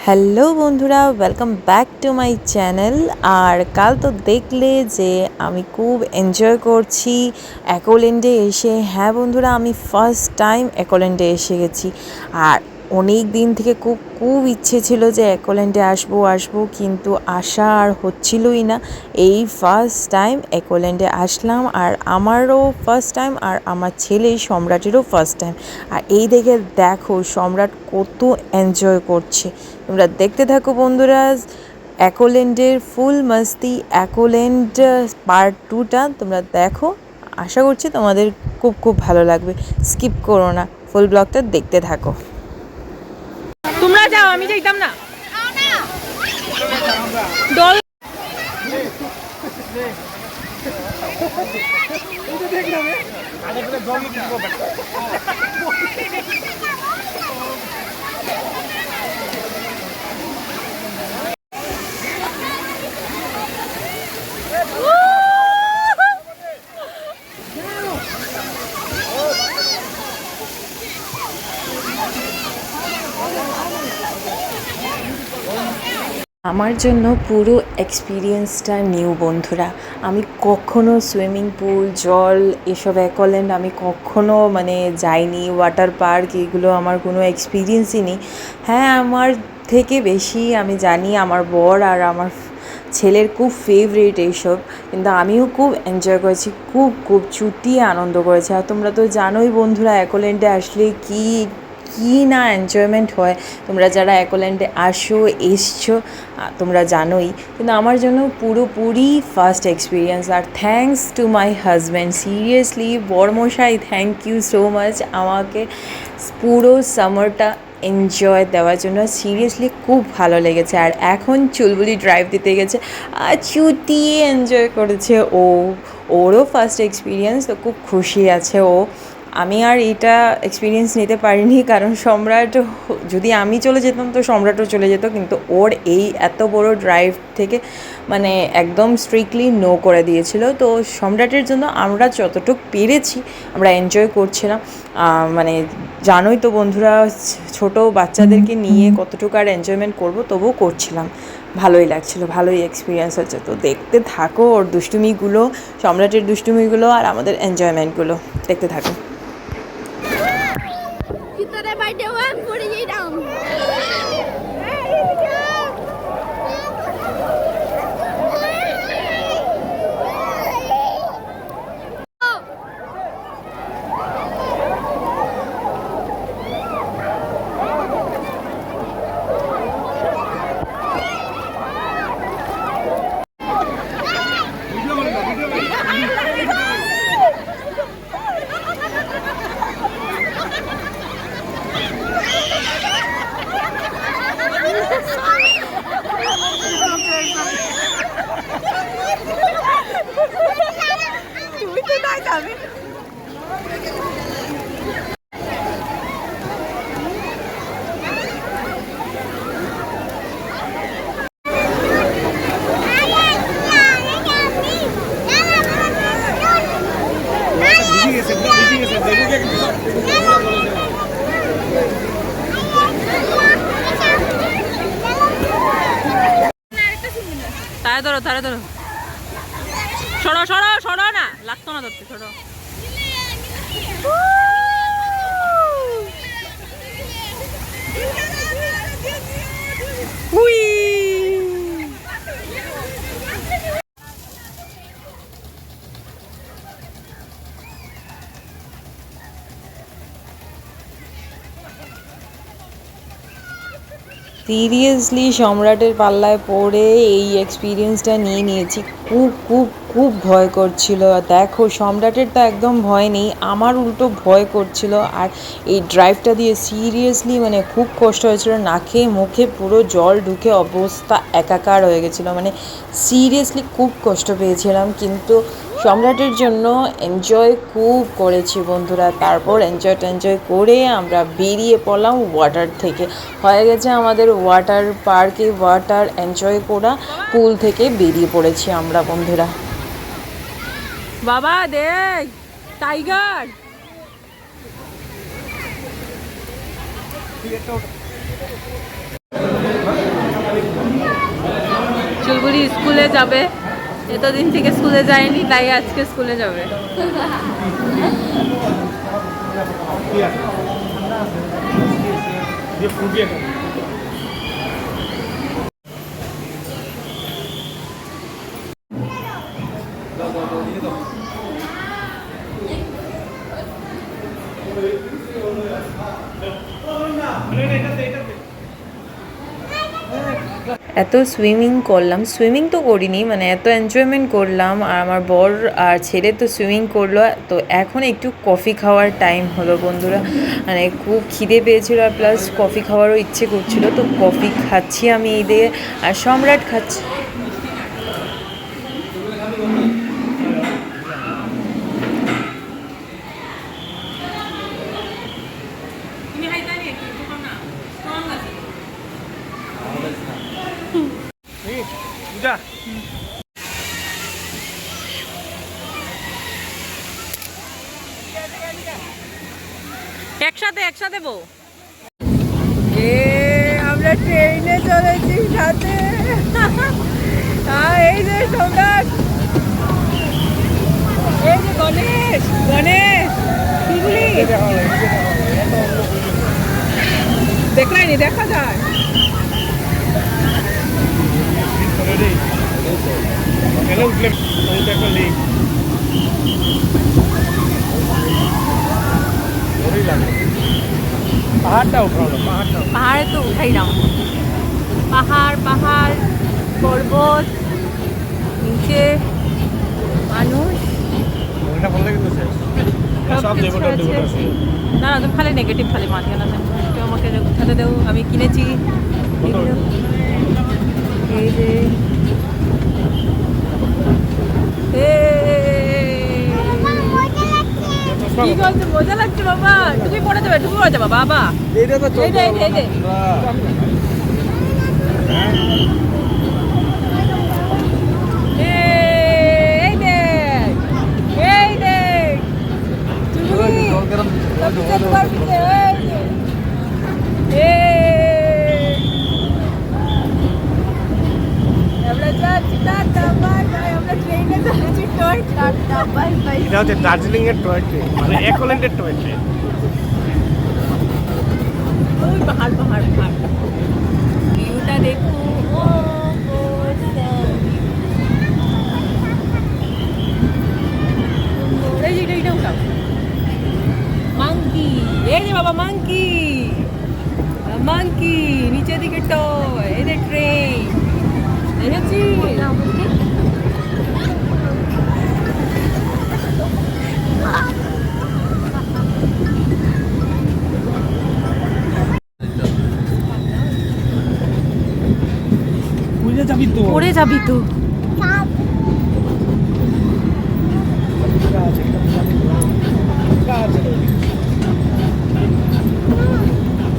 Hello বন্ধুরা, welcome back to my channel. আর কাল তো দেখলে যে আমি খুব এনজয় করছি অ্যাকোল্যান্ডে এসে। হ্যাঁ বন্ধুরা, আমি ফার্স্ট টাইম অ্যাকোল্যান্ডে এসে গেছি। আর অনেক দিন থেকে খুব খুব ইচ্ছে ছিল যে অ্যাকোল্যান্ডে আসবো, কিন্তু আসা আর হচ্ছিলই না। এই ফার্স্ট টাইম অ্যাকোল্যান্ডে আসলাম, আর আমারও ফার্স্ট টাইম, আর আমার ছেলে সম্রাটেরও ফার্স্ট টাইম। আর এই দেখে দেখো সম্রাট কত এনজয় করছে। তোমরা দেখতে থাকো বন্ধুরা অ্যাকোল্যান্ডের ফুল মস্তি, অ্যাকোল্যান্ড পার্ট 2টা তোমরা দেখো। আশা করছি তোমাদের খুব খুব ভালো লাগবে। স্কিপ করো না, ফুল ব্লগটা দেখতে থাকো। তোমরা যাও, আমি যাইতাম না। দল আমার জন্য পুরো এক্সপিরিয়েন্সটা নিউ বন্ধুরা। আমি কখনো সুইমিং পুল, জল, এসব অ্যাকোল্যান্ড আমি কখনো যাইনি। ওয়াটার পার্ক এগুলো আমার কোনো এক্সপিরিয়েন্সই নেই। হ্যাঁ, আমার থেকে বেশি আমি জানি আমার বর আর আমার ছেলের খুব ফেভারিট এইসব, কিন্তু আমিও খুব এনজয় করেছি, খুব খুব চুটিয়ে আনন্দ করেছি। আর তোমরা তো জানোই বন্ধুরা অ্যাকোল্যান্ডে আসলে কী না এনজয়মেন্ট হয়। তোমরা যারা অ্যাকোল্যান্ডে এসছো তোমরা জানোই, কিন্তু আমার জন্য পুরোপুরি ফার্স্ট এক্সপিরিয়েন্স। আর thanks to my husband, seriously বরমশাই, থ্যাংক ইউ সো মাচ আমাকে পুরো সামারটা এনজয় দেওয়ার জন্য। সিরিয়াসলি খুব ভালো লেগেছে। আর এখন চুলবুলি ড্রাইভ দিতে গেছে আর চুটিয়ে এনজয় করেছে ও। ওরও ফার্স্ট এক্সপিরিয়েন্স, তো খুব খুশি আছে ও। আমি আর এটা এক্সপিরিয়েন্স নিতে পারিনি, কারণ সম্রাট, যদি আমি চলে যেতাম তো সম্রাটও চলে যেত, কিন্তু ওর এই এত বড় ড্রাইভ থেকে একদম স্ট্রিক্টলি নো করে দিয়েছিল। তো সম্রাটের জন্য আমরা যতটুকু পেরেছি আমরা এনজয় করছিলাম। জানোই তো বন্ধুরা, ছোট বাচ্চাদেরকে নিয়ে কতটুকু আর এনজয়মেন্ট করবো, তবুও করছিলাম। ভালোই লাগছিলো, ভালোই এক্সপিরিয়েন্স হচ্ছে। তো দেখতে থাকো ওর দুষ্টুমিগুলো, সম্রাটের দুষ্টুমিগুলো আর আমাদের এনজয়মেন্টগুলো দেখতে থাকো। তুই তো নাই যাবি। তারে ধরো, সরো সরো সরো, না লাগতো না ধরতে, সরো। উই সিরিয়াসলি সম্রাটের পাল্লায় পড়ে এই এক্সপিরিয়েন্সটা নিয়ে নিয়েছি। খুব খুব খুব ভয় করছিল। দেখো সম্রাটের তো একদম ভয় নেই, আমার উল্টো ভয় করছিল। আর এই ড্রাইভটা দিয়ে সিরিয়াসলি খুব কষ্ট হয়েছিল, নাকে মুখে পুরো জল ঢুকে অবস্থা একাকার হয়ে গেছিলো। সিরিয়াসলি খুব কষ্ট পেয়েছিলাম, কিন্তু সম্রাটের জন্য এনজয় খুব করেছি বন্ধুরা। তারপর এনজয় করে আমরা বেরিয়ে পড়লাম ওয়াটার থেকে। হয়ে গেছে আমাদের ওয়াটার পার্কে ওয়াটার এনজয় করা, পুল থেকে বেরিয়ে পড়েছি আমরা বন্ধুরা। বাবা দেখ টাইগার। চুলবুড়ি স্কুলে যাবে, এতদিন থেকে স্কুলে যায়নি, তাই আজকে স্কুলে যাবে। এত সুইমিং করলাম, সুইমিং তো করিনি, মানে এত এনজয়মেন্ট করলাম, আর আমার বর আর ছেলে তো সুইমিং করলো। তো এখন একটু কফি খাওয়ার টাইম হলো বন্ধুরা, মানে খুব খিদে পেয়েছিল আর প্লাস কফি খাওয়ারও ইচ্ছে করছিল, তো কফি খাচ্ছি আমি এই দিয়ে, আর সম্রাট খাচ্ছি। একসাথে একসাথে বউ। আমরা ট্রেনে চলেছি সাথে, এই যে সম্রাট, এই যে গণেশ, গণেশ দেখলাইনি, দেখা যায়। পাহাড়ে তো উঠাই নাও, পাহাড় পাহাড়, পর্বত, নিচে মানুষ, সব কিছু আছে। না না, তুমি খালি নেগেটিভ, খালি মাথা না, তুমি আমাকে উঠাতে দেও, আমি কিনেছি। এই যে কি বলছো, মজা লাগছে বাবা, তুমি পড়ে যাবে, তুমি পড়ে যাবা বাবা। এই যে এটা হচ্ছে দার্জিলিং এর টয় ট্রেন, মানে একল্যান্ডের টয় ট্রেন। ওই পাহাড় পাহাড় পাহাড়, ভিউটা দেখো। এইটা উঠাও, মাঙ্কি, এই যে বাবা মাঙ্কি, মাঙ্কি নিচের দিকে টয়, এই যে ট্রেন দেখেছি। পড়ে যাবি তো।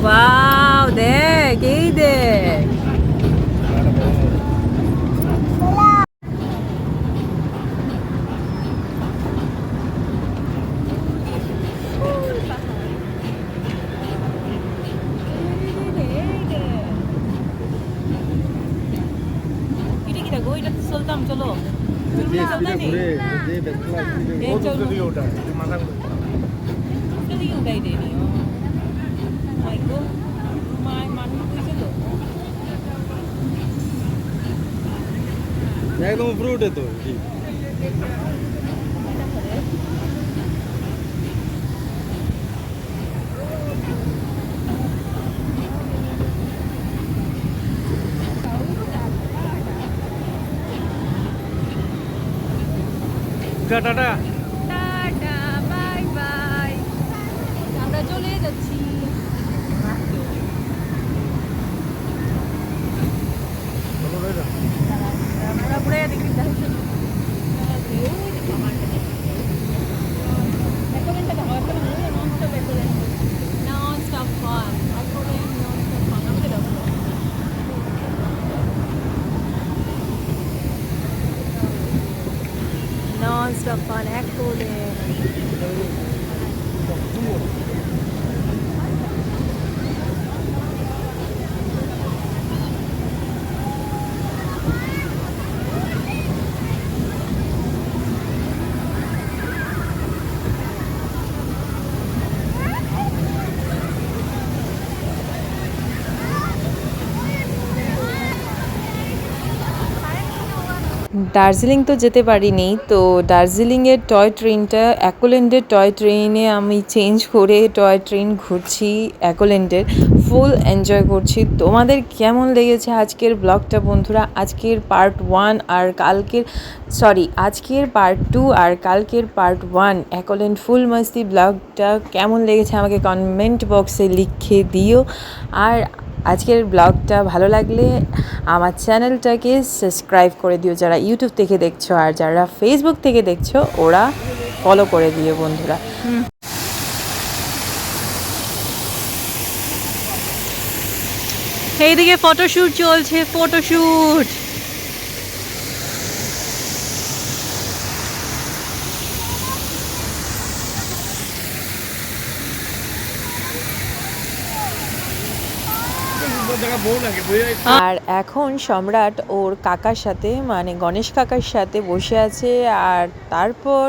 ওয়াও, দেখ, এই দেখ, চলো একদম উপরে উঠে তো টাটা টাটা, বাই বাই, আমরা চলে যাচ্ছি। আমরা ঘুরে দেখি non-stop fun, Aqualand. দার্জিলিং তো যেতে পারিনি, তো দার্জিলিংয়ের টয় ট্রেনটা অ্যাকোল্যান্ডের টয় ট্রেনে আমি চেঞ্জ করে টয় ট্রেন ঘুরছি অ্যাকোল্যান্ডের, ফুল এনজয় করছি। তোমাদের কেমন লেগেছে আজকের ব্লগটা বন্ধুরা? আজকের পার্ট 1 আর আজকের পার্ট 2 আর কালকের পার্ট 1 অ্যাকোল্যান্ড ফুল মাস্তি ব্লগটা কেমন লেগেছে আমাকে কমেন্ট বক্সে লিখে দিও। আর আজকের ব্লগটা ভালো লাগলে আমার চ্যানেলটাকে সাবস্ক্রাইব করে দিও যারা ইউটিউব থেকে দেখছো, আর যারা ফেসবুক থেকে দেখছো ওরা ফলো করে দিও বন্ধুরা। এইদিকে ফটোশ্যুট চলছে, ফটোশ্যুট। আর এখন সম্রাট ওর কাকার সাথে মানে গণেশ কাকার সাথে বসে আছে, আর তারপর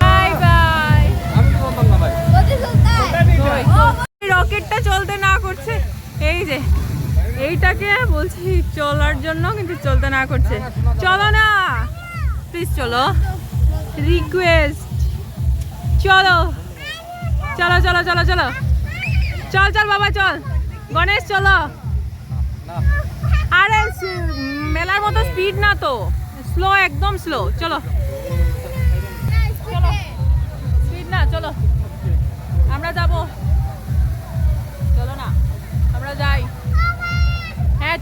বাই বাই। রকেটটা চলতে না করছে, এই যে এইটাকে বলছি চলার জন্য, কিন্তু চলতে না করছে। চলো না প্লিজ, চলো, রিকোয়েস্ট, চলো চলো চলো চলো চলো, চল চল বাবা চল, গণেশ চলো। আরে মেলার মতো স্পিড না তো, স্লো, একদম স্লো। চলো চলো, স্পিড না, চলো আমরা যাবো, চলো না আমরা যাই। হ্যাঁ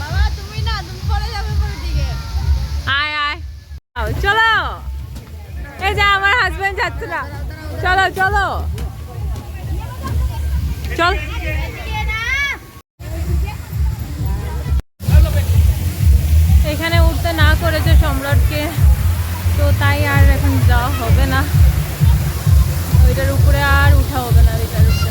বাবা তুমি না, তুমি পরে যাবে পরের দিকে। আয় আয়, চলো। এই যে আমার হাজবেন্ড যাচ্ছে না, চলো চলো চল। এখানে উঠতে না করেছে সম্রাটকে, তো তাই আর এখন যাওয়া হবে না, ওইটার উপরে আর উঠা হবে না, ওইটার উপরে।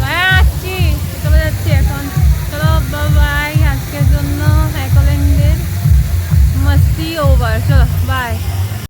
হ্যাঁ আসছি, চলে যাচ্ছি এখন। চলো বাই, আজকের জন্য অ্যাকোল্যান্ডের মাস্তি ওভার, চলো বাই।